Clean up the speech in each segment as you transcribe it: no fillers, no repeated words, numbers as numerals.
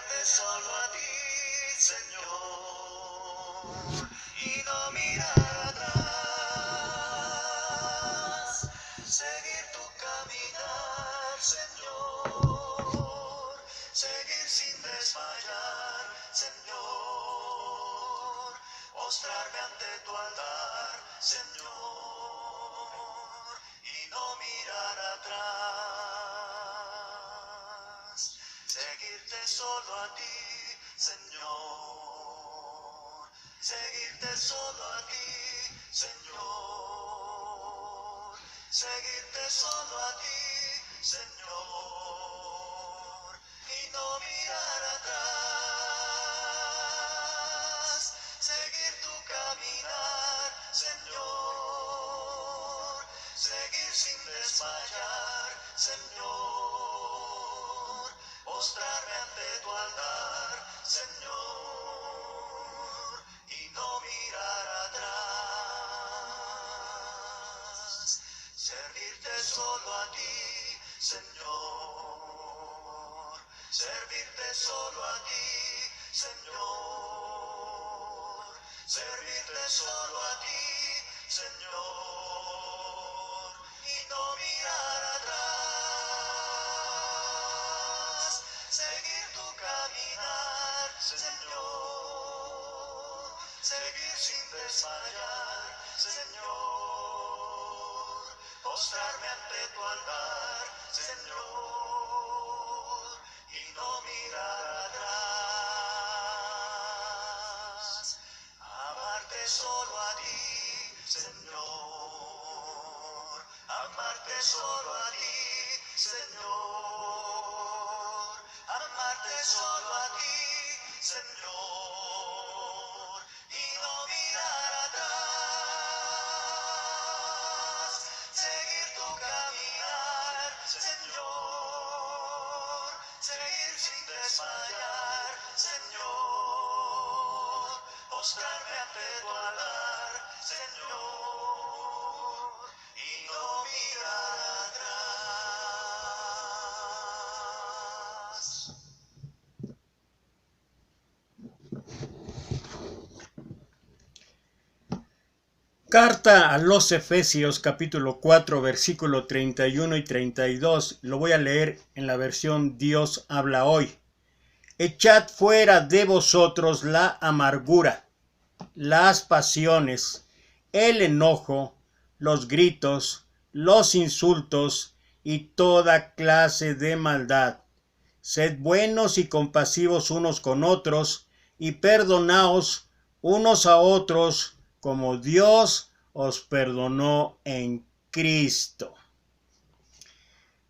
seguirte solo a ti, Señor, y no mirar atrás. Seguir tu caminar, Señor, seguir sin desmayar, Señor, postrarme ante tu altar, Señor, y no mirar atrás. Seguirte solo a ti, Señor, seguirte solo a ti, Señor, seguirte solo a ti, Señor, y no mirar atrás. Seguir tu caminar, Señor, seguir sin desmayar, Señor, postrarme ante tu altar, Señor, y no mirar atrás. Servirte solo a ti, Señor, servirte solo a ti, Señor, servirte solo a ti, Señor, y no mirar atrás. Seguir tu caminar, Señor, seguir sin desmayar, Señor, postrarme ante tu altar, Señor, y no mirar atrás. Amarte solo a ti, Señor, amarte solo a ti, Señor, amarte solo a ti, Señor, y no mirar atrás. Seguir tu caminar, Señor, seguir sin desmayar, Señor, postrarme ante tu altar, Señor, y no mirar atrás. Carta a los Efesios capítulo 4 versículo 31 y 32. Lo voy a leer en la versión Dios habla hoy. Echad fuera de vosotros la amargura, las pasiones, el enojo, los gritos, los insultos y toda clase de maldad. Sed buenos y compasivos unos con otros y perdonaos unos a otros como Dios os perdonó en Cristo.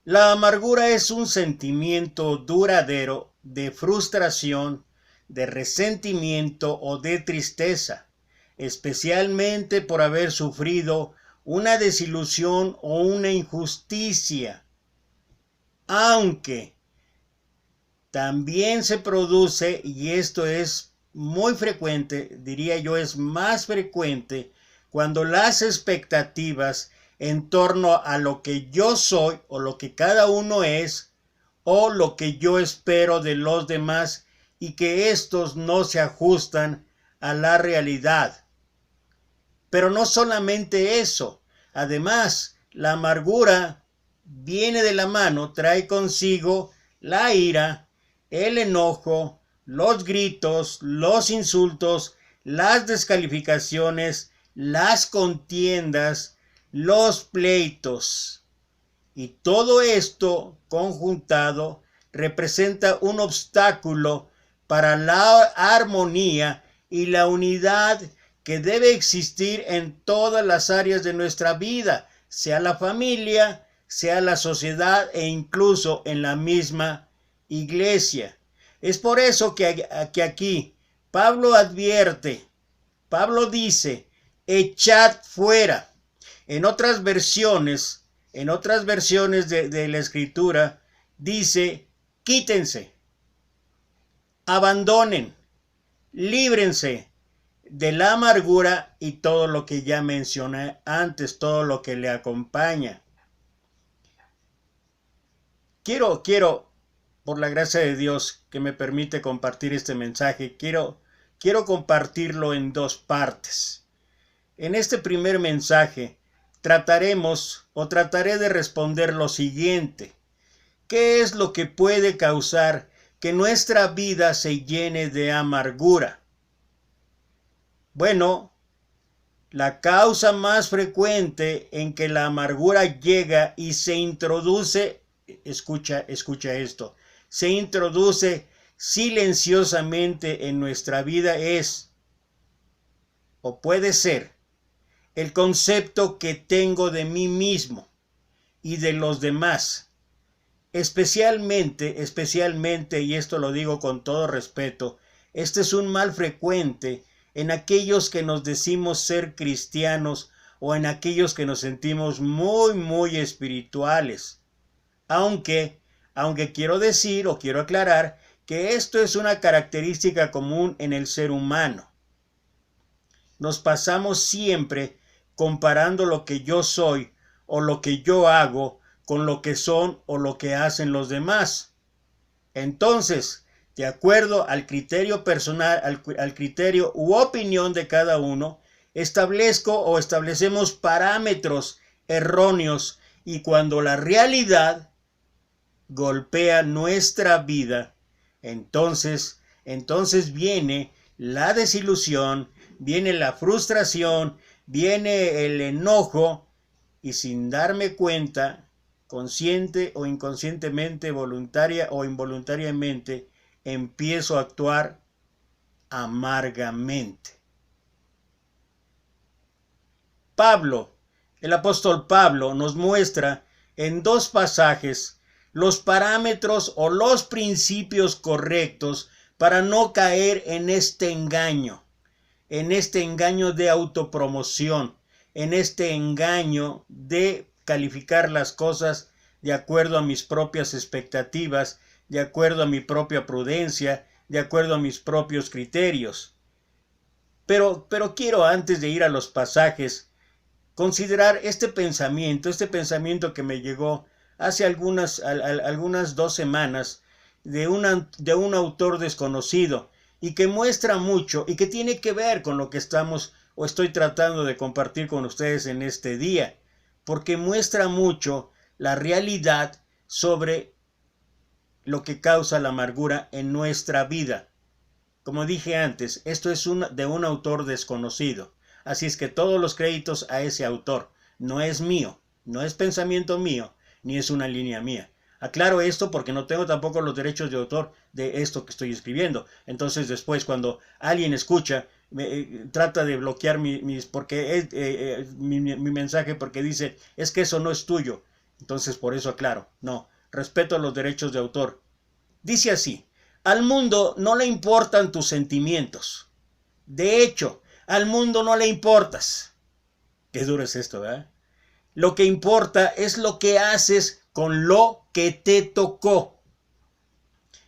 La amargura es un sentimiento duradero de frustración, de resentimiento o de tristeza, especialmente por haber sufrido una desilusión o una injusticia, aunque también se produce, y esto es muy frecuente, diría yo es más frecuente, cuando las expectativas en torno a lo que yo soy o lo que cada uno es o lo que yo espero de los demás y que estos no se ajustan a la realidad. Pero no solamente eso, además la amargura viene de la mano, trae consigo la ira, el enojo, los gritos, los insultos, las descalificaciones, las contiendas, los pleitos. Y todo esto conjuntado representa un obstáculo para la armonía y la unidad que debe existir en todas las áreas de nuestra vida, sea la familia, sea la sociedad e incluso en la misma iglesia. Es por eso que aquí Pablo advierte, Pablo dice, echad fuera. En otras versiones de la escritura dice, quítense, abandonen, líbrense de la amargura y todo lo que ya mencioné antes, todo lo que le acompaña. Quiero por la gracia de Dios que me permite compartir este mensaje, quiero compartirlo en dos partes. En este primer mensaje trataré de responder lo siguiente. ¿Qué es lo que puede causar que nuestra vida se llene de amargura? Bueno, la causa más frecuente en que la amargura llega y se introduce, escucha esto, se introduce silenciosamente en nuestra vida es, o puede ser, el concepto que tengo de mí mismo y de los demás. Especialmente, y esto lo digo con todo respeto, este es un mal frecuente en aquellos que nos decimos ser cristianos o en aquellos que nos sentimos muy espirituales. Aunque quiero decir o quiero aclarar que esto es una característica común en el ser humano. Nos pasamos siempre comparando lo que yo soy o lo que yo hago con lo que son o lo que hacen los demás. Entonces, de acuerdo al criterio personal, al criterio u opinión de cada uno, establecemos parámetros erróneos y cuando la realidad golpea nuestra vida, entonces viene la desilusión, viene la frustración, viene el enojo y sin darme cuenta, consciente o inconscientemente, voluntaria o involuntariamente, empiezo a actuar amargamente. El apóstol Pablo nos muestra en dos pasajes los parámetros o los principios correctos para no caer en este engaño de autopromoción, en este engaño de calificar las cosas de acuerdo a mis propias expectativas, de acuerdo a mi propia prudencia, de acuerdo a mis propios criterios. Pero quiero, antes de ir a los pasajes, considerar este pensamiento que me llegó hace algunas 2 semanas de un autor desconocido y que muestra mucho y que tiene que ver con lo que estoy tratando de compartir con ustedes en este día, porque muestra mucho la realidad sobre lo que causa la amargura en nuestra vida. Como dije antes, esto es de un autor desconocido, así es que todos los créditos a ese autor. No es mío, no es pensamiento mío, ni es una línea mía. Aclaro esto porque no tengo tampoco los derechos de autor de esto que estoy escribiendo. Entonces después cuando alguien escucha, trata de bloquear mi mensaje porque dice, es que eso no es tuyo. Entonces por eso aclaro, no, respeto los derechos de autor. Dice así, al mundo no le importan tus sentimientos. De hecho, al mundo no le importas. Qué duro es esto, ¿verdad? Lo que importa es lo que haces con lo que te tocó.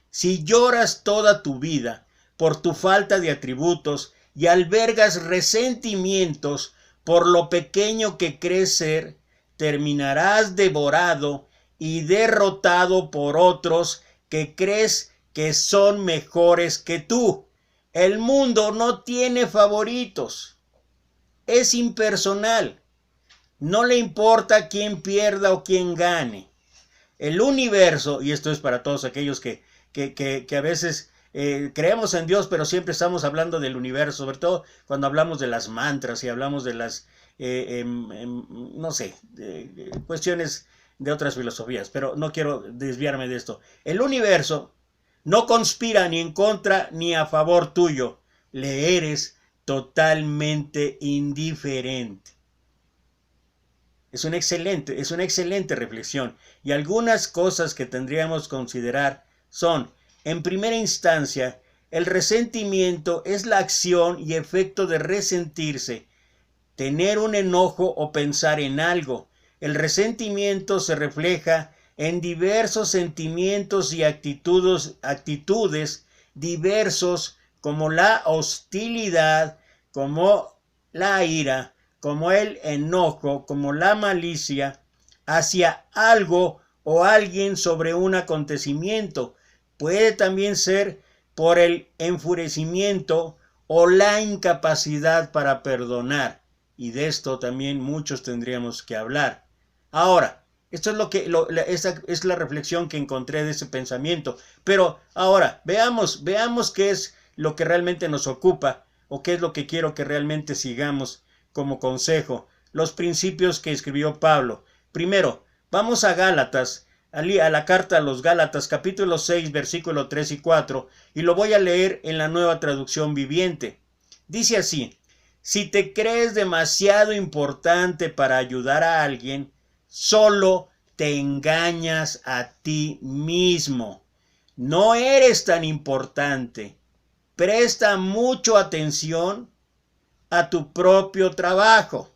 Si lloras toda tu vida por tu falta de atributos y albergas resentimientos por lo pequeño que crees ser, terminarás devorado y derrotado por otros que crees que son mejores que tú. El mundo no tiene favoritos. Es impersonal. No le importa quién pierda o quién gane. El universo, y esto es para todos aquellos que a veces creemos en Dios, pero siempre estamos hablando del universo, sobre todo cuando hablamos de las mantras y hablamos de las, no sé, cuestiones de otras filosofías, pero no quiero desviarme de esto. El universo no conspira ni en contra ni a favor tuyo. Le eres totalmente indiferente. Es una excelente reflexión y algunas cosas que tendríamos que considerar son, en primera instancia, el resentimiento es la acción y efecto de resentirse, tener un enojo o pensar en algo. El resentimiento se refleja en diversos sentimientos y actitudes diversos como la hostilidad, como la ira, como el enojo, como la malicia hacia algo o alguien sobre un acontecimiento, puede también ser por el enfurecimiento o la incapacidad para perdonar. Y de esto también muchos tendríamos que hablar. Ahora, esto es esa es la reflexión que encontré de ese pensamiento. Pero ahora, veamos qué es lo que realmente nos ocupa o qué es lo que quiero que realmente sigamos como consejo. Los principios que escribió Pablo. Primero, vamos a Gálatas, a la carta a los Gálatas, capítulo 6, versículo 3 y 4, y lo voy a leer en la Nueva Traducción Viviente. Dice así: si te crees demasiado importante para ayudar a alguien, solo te engañas a ti mismo. No eres tan importante. Presta mucha atención a tu propio trabajo,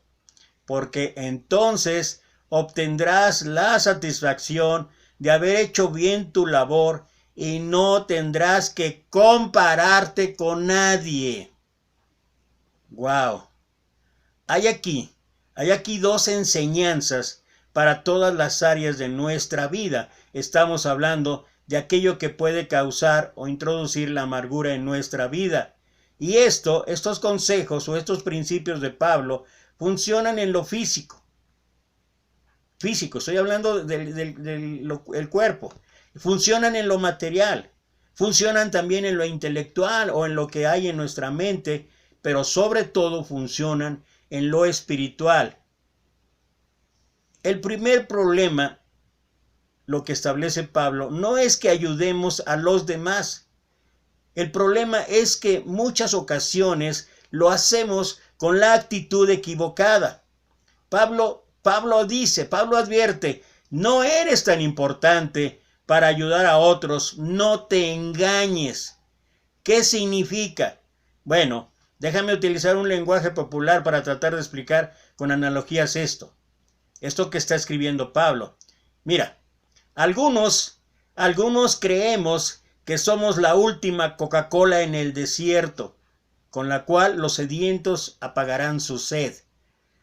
porque entonces obtendrás la satisfacción de haber hecho bien tu labor y no tendrás que compararte con nadie. Wow. Hay aquí dos enseñanzas para todas las áreas de nuestra vida. Estamos hablando de aquello que puede causar o introducir la amargura en nuestra vida. Y estos consejos o estos principios de Pablo funcionan en lo físico. Estoy hablando del cuerpo. Funcionan en lo material. Funcionan también en lo intelectual o en lo que hay en nuestra mente, pero sobre todo funcionan en lo espiritual. El primer problema, lo que establece Pablo, no es que ayudemos a los demás. El problema es que muchas ocasiones lo hacemos con la actitud equivocada. Pablo advierte, no eres tan importante para ayudar a otros, no te engañes. ¿Qué significa? Bueno, déjame utilizar un lenguaje popular para tratar de explicar con analogías esto que está escribiendo Pablo. Mira, algunos creemos que somos la última Coca-Cola en el desierto, con la cual los sedientos apagarán su sed.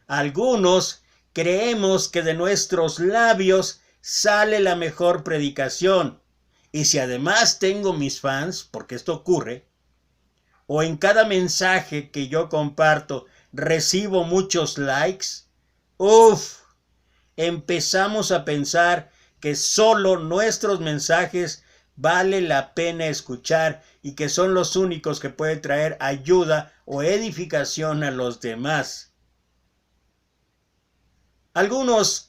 Algunos creemos que de nuestros labios sale la mejor predicación. Y si además tengo mis fans, porque esto ocurre, o en cada mensaje que yo comparto recibo muchos likes, empezamos a pensar que solo nuestros mensajes vale la pena escuchar y que son los únicos que pueden traer ayuda o edificación a los demás. Algunos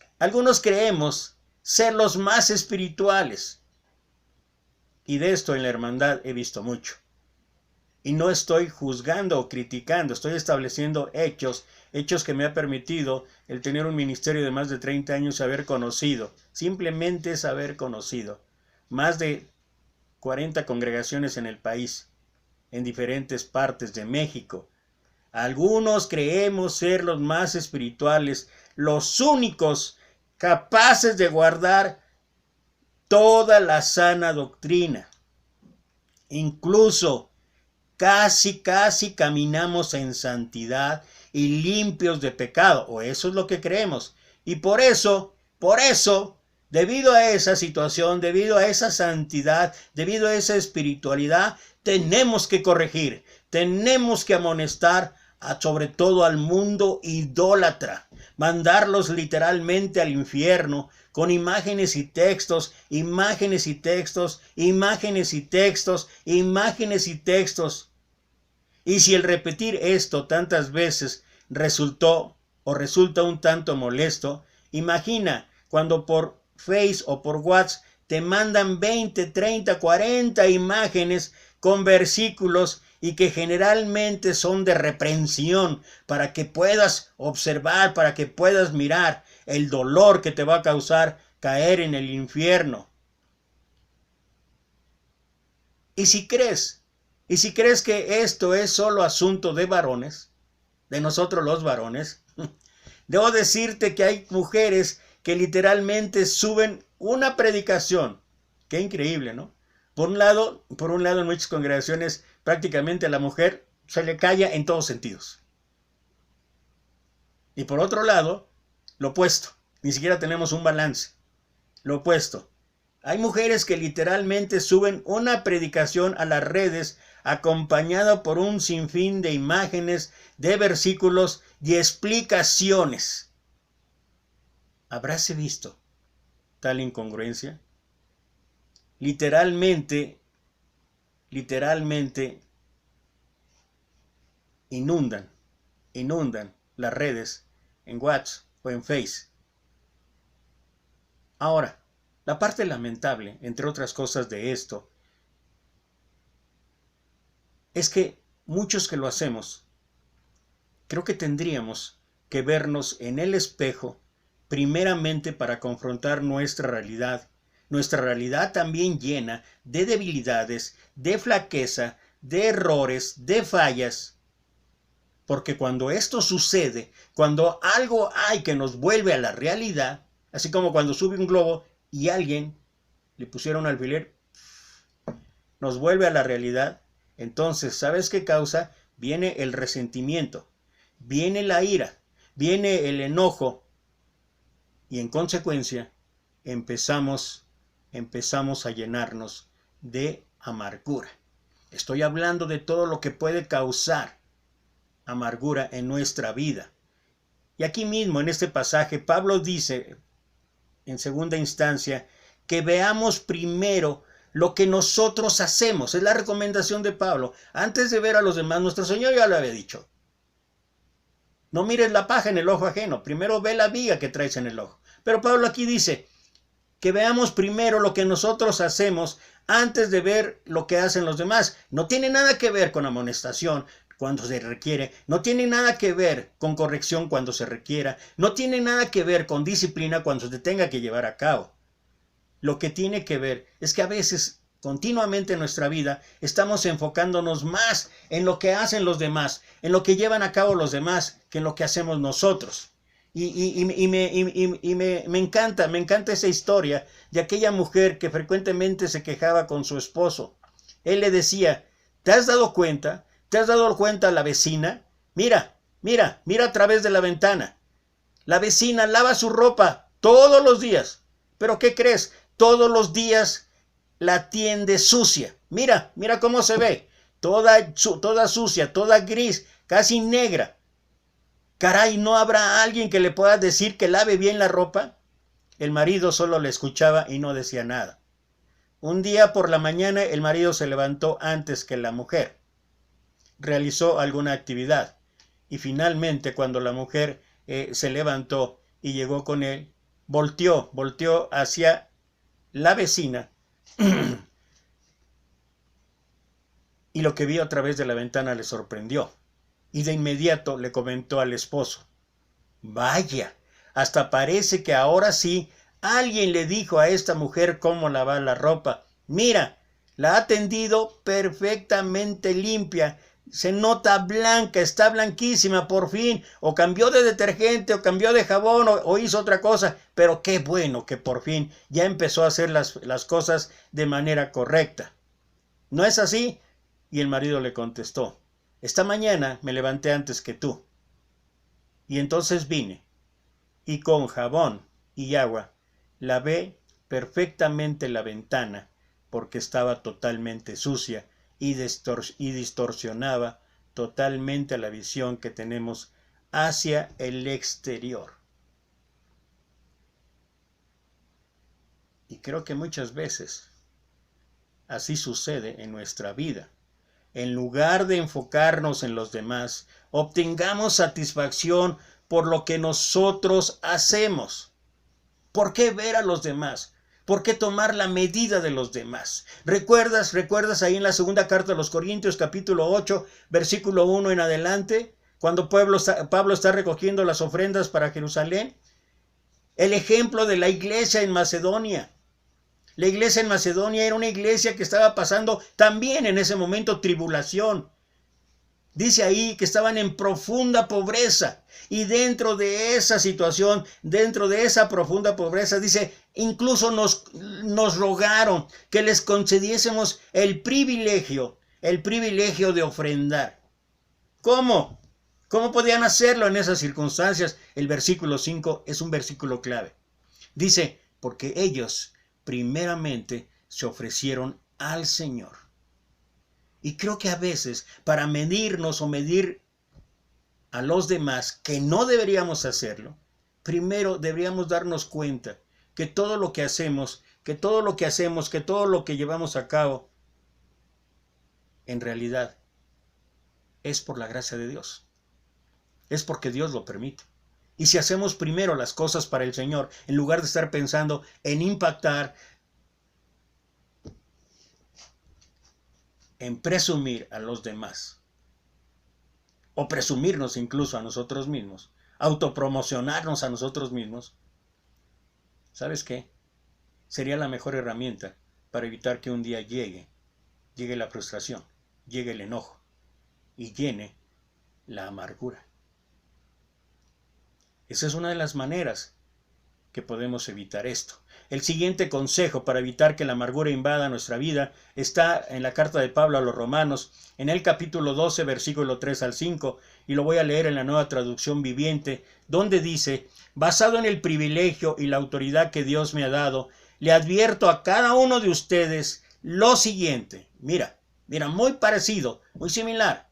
creemos ser los más espirituales. Y de esto en la hermandad he visto mucho. Y no estoy juzgando o criticando, estoy estableciendo hechos que me ha permitido el tener un ministerio de más de 30 años, haber conocido, simplemente es haber conocido, más de 40 congregaciones en el país, en diferentes partes de México. Algunos creemos ser los más espirituales, los únicos capaces de guardar toda la sana doctrina. Incluso casi caminamos en santidad y limpios de pecado, o eso es lo que creemos. Y por eso, debido a esa situación, debido a esa santidad, debido a esa espiritualidad, tenemos que corregir, tenemos que amonestar sobre todo al mundo idólatra, mandarlos literalmente al infierno con imágenes y textos, imágenes y textos, imágenes y textos, imágenes y textos. Y si el repetir esto tantas veces resulta un tanto molesto, imagina cuando por Face o por WhatsApp te mandan 20, 30, 40 imágenes con versículos y que generalmente son de reprensión para que puedas observar, para que puedas mirar el dolor que te va a causar caer en el infierno. Y si crees que esto es solo asunto de varones, de nosotros los varones, debo decirte que hay mujeres que literalmente suben una predicación. Qué increíble, ¿no? Por un lado, en muchas congregaciones prácticamente a la mujer se le calla en todos sentidos. Y por otro lado, lo opuesto. Ni siquiera tenemos un balance. Lo opuesto. Hay mujeres que literalmente suben una predicación a las redes acompañada por un sinfín de imágenes, de versículos y explicaciones. ¿Habráse visto tal incongruencia? Literalmente inundan las redes en WhatsApp o en Face. Ahora, la parte lamentable, entre otras cosas de esto, es que muchos que lo hacemos, creo que tendríamos que vernos en el espejo primeramente para confrontar nuestra realidad también llena de debilidades, de flaqueza, de errores, de fallas. Porque cuando esto sucede, cuando algo hay que nos vuelve a la realidad, así como cuando sube un globo y alguien le pusiera un alfiler, nos vuelve a la realidad, entonces, ¿sabes qué causa? Viene el resentimiento, viene la ira, viene el enojo y en consecuencia empezamos a llenarnos de amargura. Estoy hablando de todo lo que puede causar amargura en nuestra vida. Y aquí mismo en este pasaje Pablo dice en segunda instancia que veamos primero lo que nosotros hacemos. Es la recomendación de Pablo. Antes de ver a los demás, nuestro Señor ya lo había dicho. No mires la paja en el ojo ajeno, primero ve la viga que traes en el ojo. Pero Pablo aquí dice que veamos primero lo que nosotros hacemos antes de ver lo que hacen los demás. No tiene nada que ver con amonestación cuando se requiere, no tiene nada que ver con corrección cuando se requiera, no tiene nada que ver con disciplina cuando se tenga que llevar a cabo. Lo que tiene que ver es que a veces, continuamente en nuestra vida, estamos enfocándonos más en lo que hacen los demás, en lo que llevan a cabo los demás, que en lo que hacemos nosotros. Y me encanta esa historia de aquella mujer que frecuentemente se quejaba con su esposo. Él le decía, ¿te has dado cuenta? ¿Te has dado cuenta la vecina? Mira a través de la ventana. La vecina lava su ropa todos los días. ¿Pero qué crees? Todos los días la tiende sucia. Mira cómo se ve. Toda sucia, toda gris, casi negra. Caray, ¿no habrá alguien que le pueda decir que lave bien la ropa? El marido solo le escuchaba y no decía nada. Un día por la mañana el marido se levantó antes que la mujer. Realizó alguna actividad y finalmente cuando la mujer se levantó y llegó con él, volteó hacia la vecina y lo que vio a través de la ventana le sorprendió y de inmediato le comentó al esposo, vaya, hasta parece que ahora sí alguien le dijo a esta mujer cómo lavar la ropa. Mira, la ha tendido perfectamente limpia. Se nota blanca, está blanquísima por fin, o cambió de detergente, o cambió de jabón, o hizo otra cosa, pero qué bueno que por fin ya empezó a hacer las cosas de manera correcta. ¿No es así? Y el marido le contestó, esta mañana me levanté antes que tú, y entonces vine, y con jabón y agua lavé perfectamente la ventana, porque estaba totalmente sucia, y distorsionaba totalmente la visión que tenemos hacia el exterior. Y creo que muchas veces así sucede en nuestra vida. En lugar de enfocarnos en los demás, obtengamos satisfacción por lo que nosotros hacemos. ¿Por qué ver a los demás? ¿Por qué tomar la medida de los demás? ¿Recuerdas ahí en la segunda carta de los Corintios, capítulo 8, versículo 1 en adelante, cuando Pablo está recogiendo las ofrendas para Jerusalén? El ejemplo de la iglesia en Macedonia. La iglesia en Macedonia era una iglesia que estaba pasando también en ese momento tribulación. Dice ahí que estaban en profunda pobreza y dentro de esa situación, dentro de esa profunda pobreza, dice, incluso nos rogaron que les concediésemos el privilegio de ofrendar. ¿Cómo? ¿Cómo podían hacerlo en esas circunstancias? El versículo 5 es un versículo clave. Dice, porque ellos primeramente se ofrecieron al Señor. Y creo que a veces, para medirnos o medir a los demás, que no deberíamos hacerlo, primero deberíamos darnos cuenta que todo lo que hacemos, que todo lo que llevamos a cabo, en realidad es por la gracia de Dios. Es porque Dios lo permite. Y si hacemos primero las cosas para el Señor, en lugar de estar pensando en impactar, en presumir a los demás, o presumirnos incluso a nosotros mismos, autopromocionarnos a nosotros mismos, ¿sabes qué? Sería la mejor herramienta para evitar que un día llegue la frustración, llegue el enojo y llene la amargura. Esa es una de las maneras que podemos evitar esto. El siguiente consejo para evitar que la amargura invada nuestra vida está en la carta de Pablo a los Romanos, en el capítulo 12, versículo 3 al 5, y lo voy a leer en la Nueva Traducción Viviente, donde dice: basado en el privilegio y la autoridad que Dios me ha dado, le advierto a cada uno de ustedes lo siguiente. Mira, muy parecido, muy similar,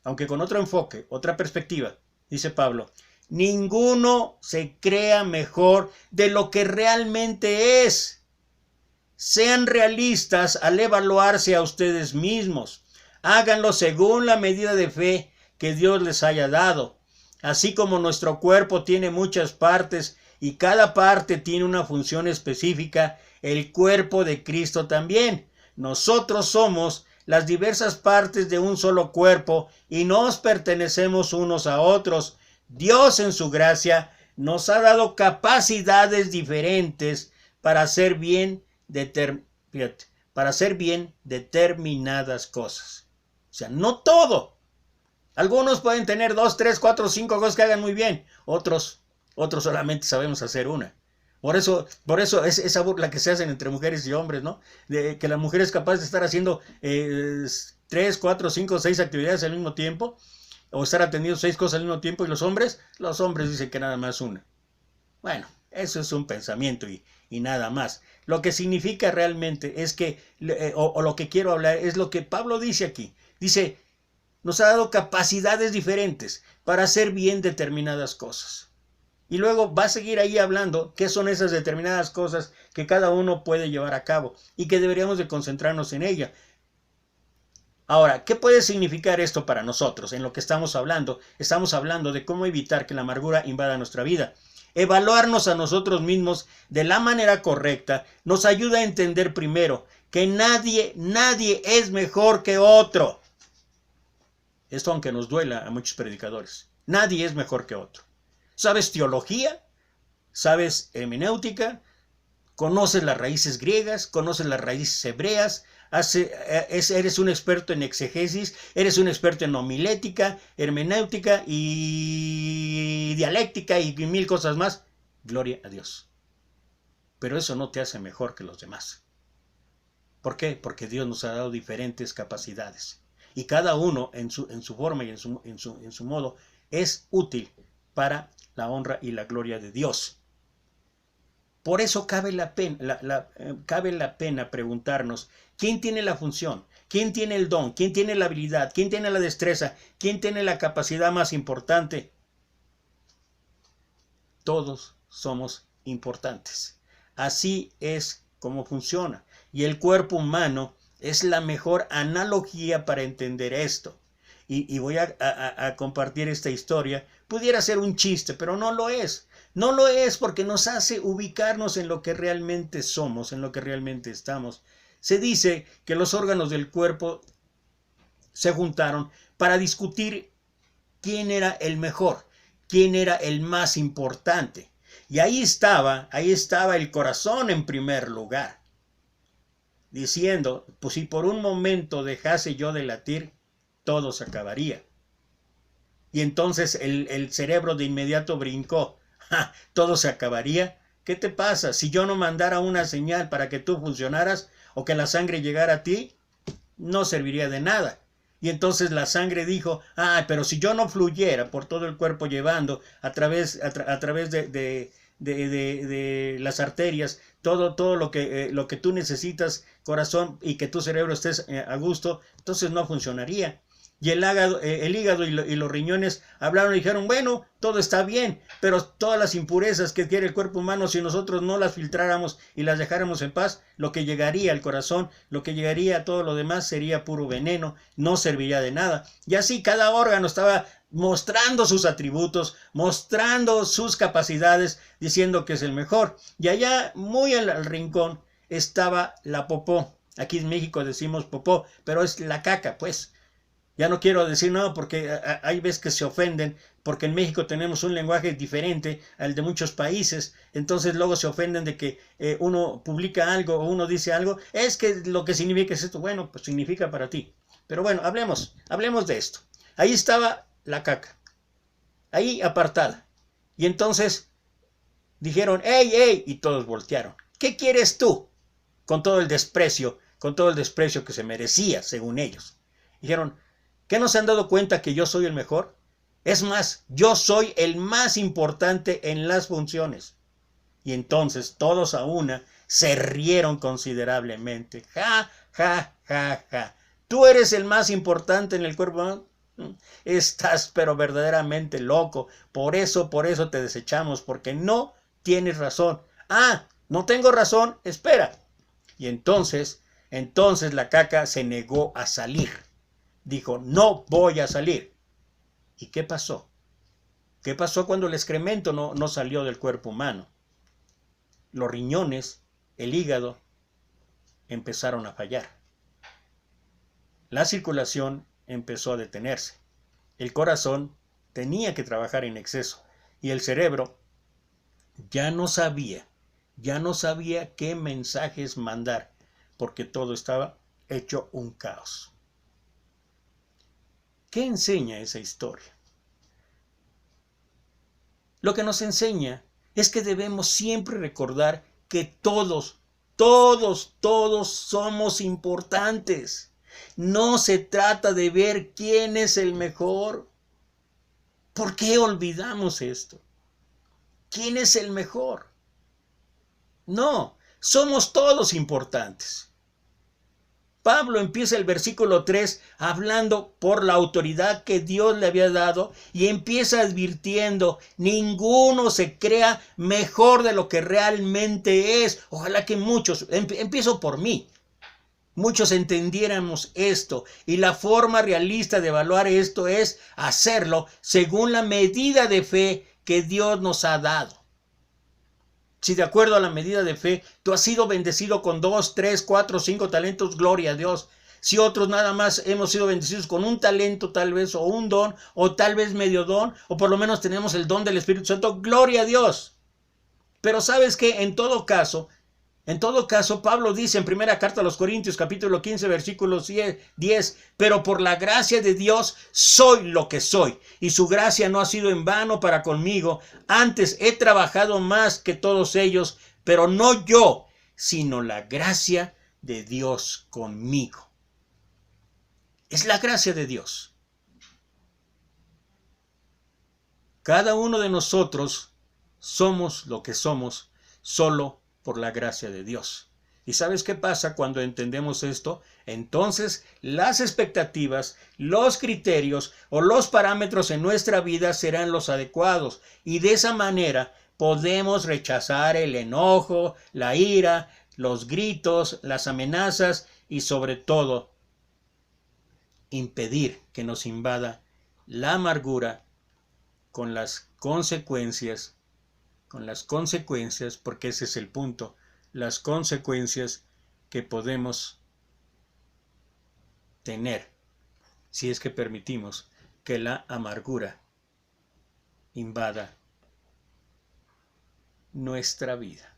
aunque con otro enfoque, otra perspectiva. Dice Pablo: ninguno se crea mejor de lo que realmente es. Sean realistas al evaluarse a ustedes mismos. Háganlo según la medida de fe que Dios les haya dado. Así como nuestro cuerpo tiene muchas partes y cada parte tiene una función específica, el cuerpo de Cristo también. Nosotros somos las diversas partes de un solo cuerpo y nos pertenecemos unos a otros. Dios en su gracia nos ha dado capacidades diferentes para hacer bien determinadas cosas. O sea, no todo. Algunos pueden tener 2, 3, 4, 5 cosas que hagan muy bien. Otros solamente sabemos hacer una. Por eso es esa burla que se hacen entre mujeres y hombres, ¿no? De que la mujer es capaz de estar haciendo 3, 4, 5, 6 actividades al mismo tiempo, o estar atendiendo 6 cosas al mismo tiempo, y los hombres dicen que nada más una. Bueno, eso es un pensamiento y nada más. Lo que significa realmente es que, o lo que quiero hablar, es lo que Pablo dice aquí. Dice, nos ha dado capacidades diferentes para hacer bien determinadas cosas. Y luego va a seguir ahí hablando qué son esas determinadas cosas que cada uno puede llevar a cabo y que deberíamos de concentrarnos en ella. Ahora, ¿qué puede significar esto para nosotros? En lo que estamos hablando de cómo evitar que la amargura invada nuestra vida. Evaluarnos a nosotros mismos de la manera correcta nos ayuda a entender primero que nadie es mejor que otro. Esto aunque nos duela a muchos predicadores. Nadie es mejor que otro. ¿Sabes teología? ¿Sabes hermenéutica? ¿Conoces las raíces griegas? ¿Conoces las raíces hebreas? Eres un experto en exegesis, eres un experto en homilética, hermenéutica y dialéctica y 1000 cosas más. Gloria a Dios. Pero eso no te hace mejor que los demás. ¿Por qué? Porque Dios nos ha dado diferentes capacidades. Y cada uno en su forma y en su modo es útil para la honra y la gloria de Dios. Por eso cabe la pena preguntarnos, ¿quién tiene la función? ¿Quién tiene el don? ¿Quién tiene la habilidad? ¿Quién tiene la destreza? ¿Quién tiene la capacidad más importante? Todos somos importantes. Así es como funciona. Y el cuerpo humano es la mejor analogía para entender esto. Y voy a compartir esta historia. Pudiera ser un chiste, pero no lo es. No lo es porque nos hace ubicarnos en lo que realmente somos, en lo que realmente estamos. Se dice que los órganos del cuerpo se juntaron para discutir quién era el mejor, quién era el más importante. Y ahí estaba el corazón en primer lugar, diciendo, pues si por un momento dejase yo de latir, todo se acabaría. Y entonces el cerebro de inmediato brincó. ¡Ja! ¿Todo se acabaría? ¿Qué te pasa? Si yo no mandara una señal para que tú funcionaras o que la sangre llegara a ti, no serviría de nada. Y entonces la sangre dijo, pero si yo no fluyera por todo el cuerpo llevando a través de de las arterias, todo lo que tú necesitas, corazón, y que tu cerebro estés a gusto, entonces no funcionaría. Y el hígado y los riñones hablaron y dijeron, bueno, todo está bien, pero todas las impurezas que tiene el cuerpo humano, si nosotros no las filtráramos y las dejáramos en paz, lo que llegaría al corazón, lo que llegaría a todo lo demás sería puro veneno, no serviría de nada. Y así cada órgano estaba mostrando sus atributos, mostrando sus capacidades, diciendo que es el mejor. Y allá, muy al rincón, estaba la popó. Aquí en México decimos popó, pero es la caca, pues. Ya no quiero decir nada porque hay veces que se ofenden, porque en México tenemos un lenguaje diferente al de muchos países, entonces luego se ofenden de que uno publica algo o uno dice algo, es que lo que significa es esto, bueno, pues significa para ti. Pero bueno, hablemos de esto. Ahí estaba la caca, ahí apartada. Y entonces dijeron, ¡ey, ey! Y todos voltearon. ¿Qué quieres tú? Con todo el desprecio que se merecía, según ellos. Dijeron, ¿qué no se han dado cuenta que yo soy el mejor? Es más, yo soy el más importante en las funciones. Y entonces todos a una se rieron considerablemente. Ja, ja, ja, ja. ¿Tú eres el más importante en el cuerpo? Estás pero verdaderamente loco. Por eso te desechamos, porque no tienes razón. Ah, no tengo razón, espera. Y entonces la caca se negó a salir. Dijo, no voy a salir. ¿Y qué pasó? ¿Qué pasó cuando el excremento no salió del cuerpo humano? Los riñones, el hígado, empezaron a fallar. La circulación empezó a detenerse. El corazón tenía que trabajar en exceso. Y el cerebro ya no sabía qué mensajes mandar, porque todo estaba hecho un caos. ¿Qué enseña esa historia? Lo que nos enseña es que debemos siempre recordar que todos somos importantes. No se trata de ver quién es el mejor. ¿Por qué olvidamos esto? ¿Quién es el mejor? No, somos todos importantes. Pablo empieza el versículo 3 hablando por la autoridad que Dios le había dado y empieza advirtiendo, ninguno se crea mejor de lo que realmente es. Ojalá que muchos, empiezo por mí, muchos entendiéramos esto, y la forma realista de evaluar esto es hacerlo según la medida de fe que Dios nos ha dado. Si de acuerdo a la medida de fe tú has sido bendecido con 2, 3, 4, 5 talentos, gloria a Dios. Si otros nada más hemos sido bendecidos con un talento tal vez, o un don, o tal vez medio don, o por lo menos tenemos el don del Espíritu Santo, gloria a Dios. Pero sabes que en todo caso, Pablo dice en primera carta a los Corintios, capítulo 15, versículo 10, pero por la gracia de Dios soy lo que soy, y su gracia no ha sido en vano para conmigo. Antes he trabajado más que todos ellos, pero no yo, sino la gracia de Dios conmigo. Es la gracia de Dios. Cada uno de nosotros somos lo que somos solo por la gracia de Dios. ¿Y sabes qué pasa cuando entendemos esto? Entonces las expectativas, los criterios o los parámetros en nuestra vida serán los adecuados, y de esa manera podemos rechazar el enojo, la ira, los gritos, las amenazas y sobre todo impedir que nos invada la amargura con las consecuencias, porque ese es el punto, las consecuencias que podemos tener si es que permitimos que la amargura invada nuestra vida.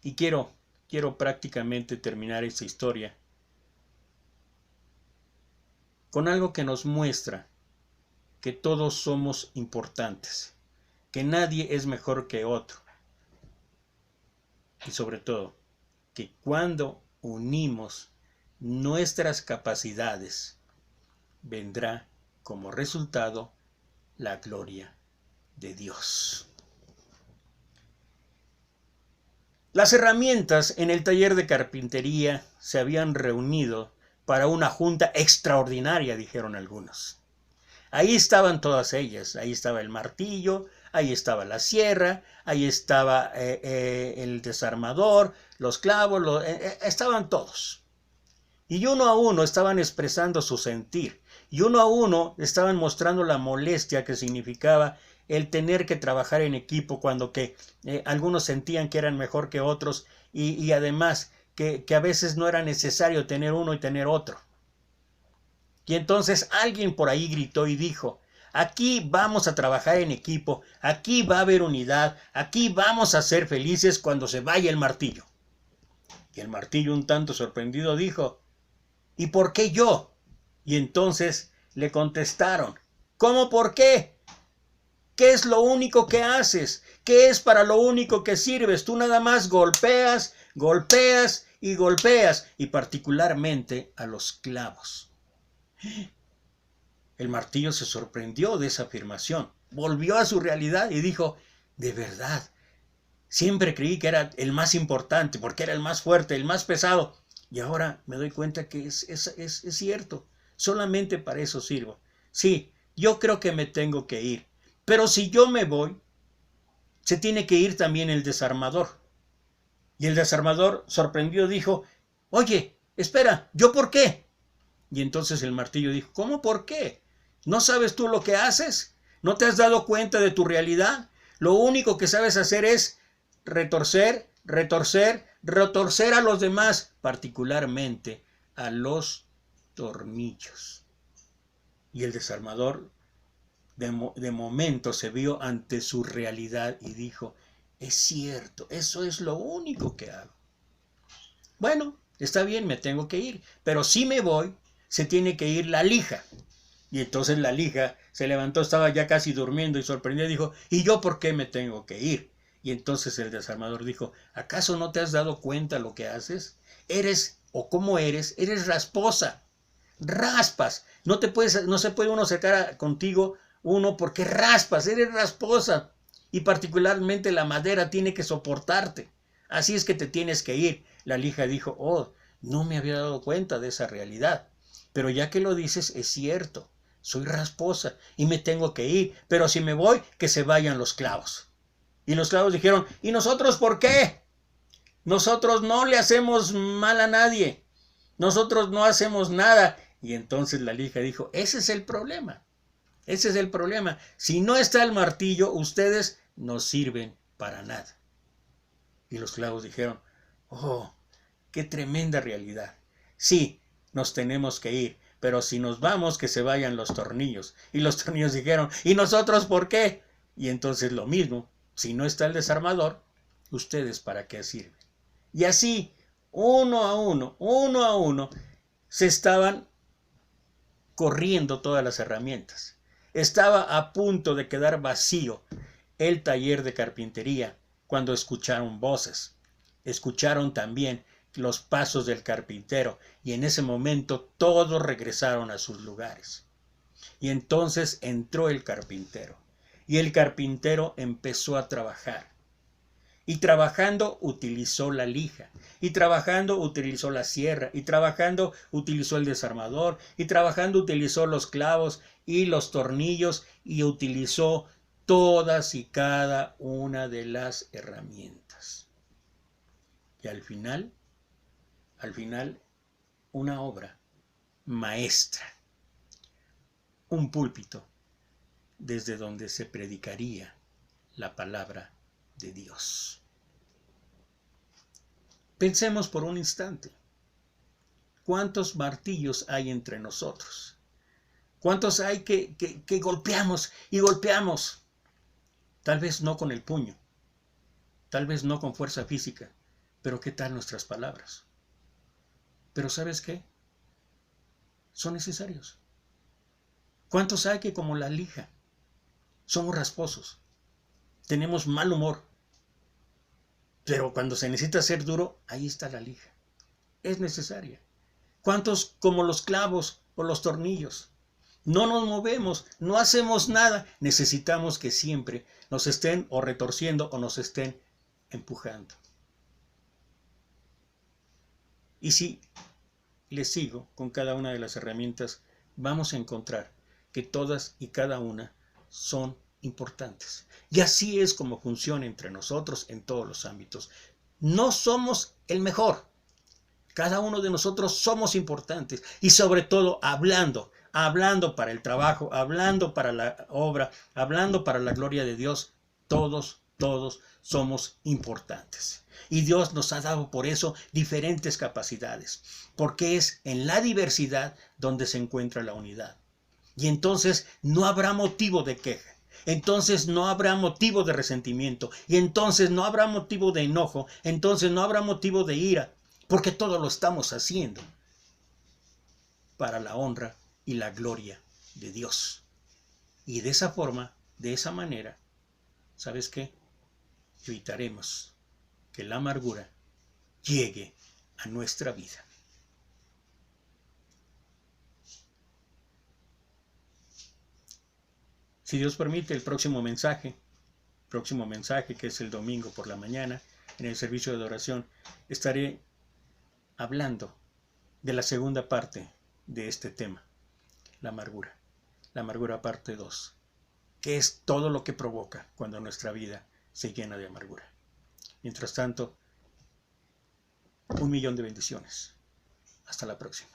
Y quiero prácticamente terminar esta historia con algo que nos muestra que todos somos importantes, que nadie es mejor que otro, y sobre todo, que cuando unimos nuestras capacidades, vendrá como resultado la gloria de Dios. Las herramientas en el taller de carpintería se habían reunido para una junta extraordinaria, dijeron algunos. Ahí estaban todas ellas, ahí estaba el martillo, ahí estaba la sierra, ahí estaba el desarmador, los clavos, estaban todos. Y uno a uno estaban expresando su sentir, y uno a uno estaban mostrando la molestia que significaba el tener que trabajar en equipo cuando algunos sentían que eran mejor que otros y además que a veces no era necesario tener uno y tener otro. Y entonces alguien por ahí gritó y dijo, aquí vamos a trabajar en equipo, aquí va a haber unidad, aquí vamos a ser felices cuando se vaya el martillo. Y el martillo, un tanto sorprendido, dijo, ¿y por qué yo? Y entonces le contestaron, ¿cómo por qué? ¿Qué es lo único que haces? ¿Qué es para lo único que sirves? Tú nada más golpeas, golpeas y golpeas, y particularmente a los clavos. El martillo se sorprendió de esa afirmación, volvió a su realidad y dijo, de verdad, siempre creí que era el más importante, porque era el más fuerte, el más pesado, y ahora me doy cuenta que es cierto, solamente para eso sirvo. Sí, yo creo que me tengo que ir. Pero si yo me voy, se tiene que ir también el desarmador. Y el desarmador, sorprendido, dijo, oye, espera, ¿yo por qué? Y entonces el martillo dijo, ¿cómo por qué? ¿No sabes tú lo que haces? ¿No te has dado cuenta de tu realidad? Lo único que sabes hacer es retorcer, retorcer, retorcer a los demás, particularmente a los tornillos. Y el desarmador de momento se vio ante su realidad y dijo, es cierto, eso es lo único que hago. Bueno, está bien, me tengo que ir, pero si me voy, se tiene que ir la lija. Y entonces la lija se levantó, estaba ya casi durmiendo y sorprendida dijo, ¿y yo por qué me tengo que ir? Y entonces el desarmador dijo, ¿acaso no te has dado cuenta lo que haces? Eres, o cómo eres rasposa, raspas, no se puede uno acercar contigo uno porque raspas, eres rasposa y particularmente la madera tiene que soportarte, así es que te tienes que ir. La lija dijo, oh, no me había dado cuenta de esa realidad, pero ya que lo dices es cierto, soy rasposa y me tengo que ir, pero si me voy, que se vayan los clavos. Y los clavos dijeron, ¿y nosotros por qué? Nosotros no le hacemos mal a nadie, nosotros no hacemos nada. Y entonces la lija dijo, ese es el problema. Ese es el problema. Si no está el martillo, ustedes no sirven para nada. Y los clavos dijeron, oh, qué tremenda realidad. Sí, nos tenemos que ir, pero si nos vamos, que se vayan los tornillos. Y los tornillos dijeron, ¿y nosotros por qué? Y entonces lo mismo, si no está el desarmador, ¿ustedes para qué sirven? Y así, uno a uno, se estaban corriendo todas las herramientas. Estaba a punto de quedar vacío el taller de carpintería cuando escucharon voces. Escucharon también los pasos del carpintero y en ese momento todos regresaron a sus lugares. Y entonces entró el carpintero y el carpintero empezó a trabajar. Y trabajando utilizó la lija, y trabajando utilizó la sierra, y trabajando utilizó el desarmador, y trabajando utilizó los clavos y los tornillos, y utilizó todas y cada una de las herramientas. Y al final, una obra maestra, un púlpito desde donde se predicaría la palabra de Dios. Pensemos por un instante, ¿cuántos martillos hay entre nosotros? ¿Cuántos hay que golpeamos y golpeamos? Tal vez no con el puño, tal vez no con fuerza física, pero ¿qué tal nuestras palabras? Pero ¿sabes qué? Son necesarios. ¿Cuántos hay que como la lija? Somos rasposos, tenemos mal humor, pero cuando se necesita ser duro, ahí está la lija. Es necesaria. ¿Cuántos como los clavos o los tornillos? No nos movemos, no hacemos nada. Necesitamos que siempre nos estén o retorciendo o nos estén empujando. Y si les sigo con cada una de las herramientas, vamos a encontrar que todas y cada una son importantes. Y así es como funciona entre nosotros en todos los ámbitos. No somos el mejor. Cada uno de nosotros somos importantes. Y sobre todo hablando para el trabajo, hablando para la obra, hablando para la gloria de Dios. Todos somos importantes. Y Dios nos ha dado por eso diferentes capacidades. Porque es en la diversidad donde se encuentra la unidad. Y entonces no habrá motivo de queja. Entonces no habrá motivo de resentimiento. Y entonces no habrá motivo de enojo. Entonces no habrá motivo de ira. Porque todo lo estamos haciendo para la honra y la gloria de Dios. Y de esa forma, de esa manera, ¿sabes qué? Evitaremos que la amargura llegue a nuestra vida. Si Dios permite, el próximo mensaje que es el domingo por la mañana, en el servicio de adoración, estaré hablando de la segunda parte de este tema, la amargura parte 2, que es todo lo que provoca cuando nuestra vida se llena de amargura. Mientras tanto, 1,000,000 de bendiciones. Hasta la próxima.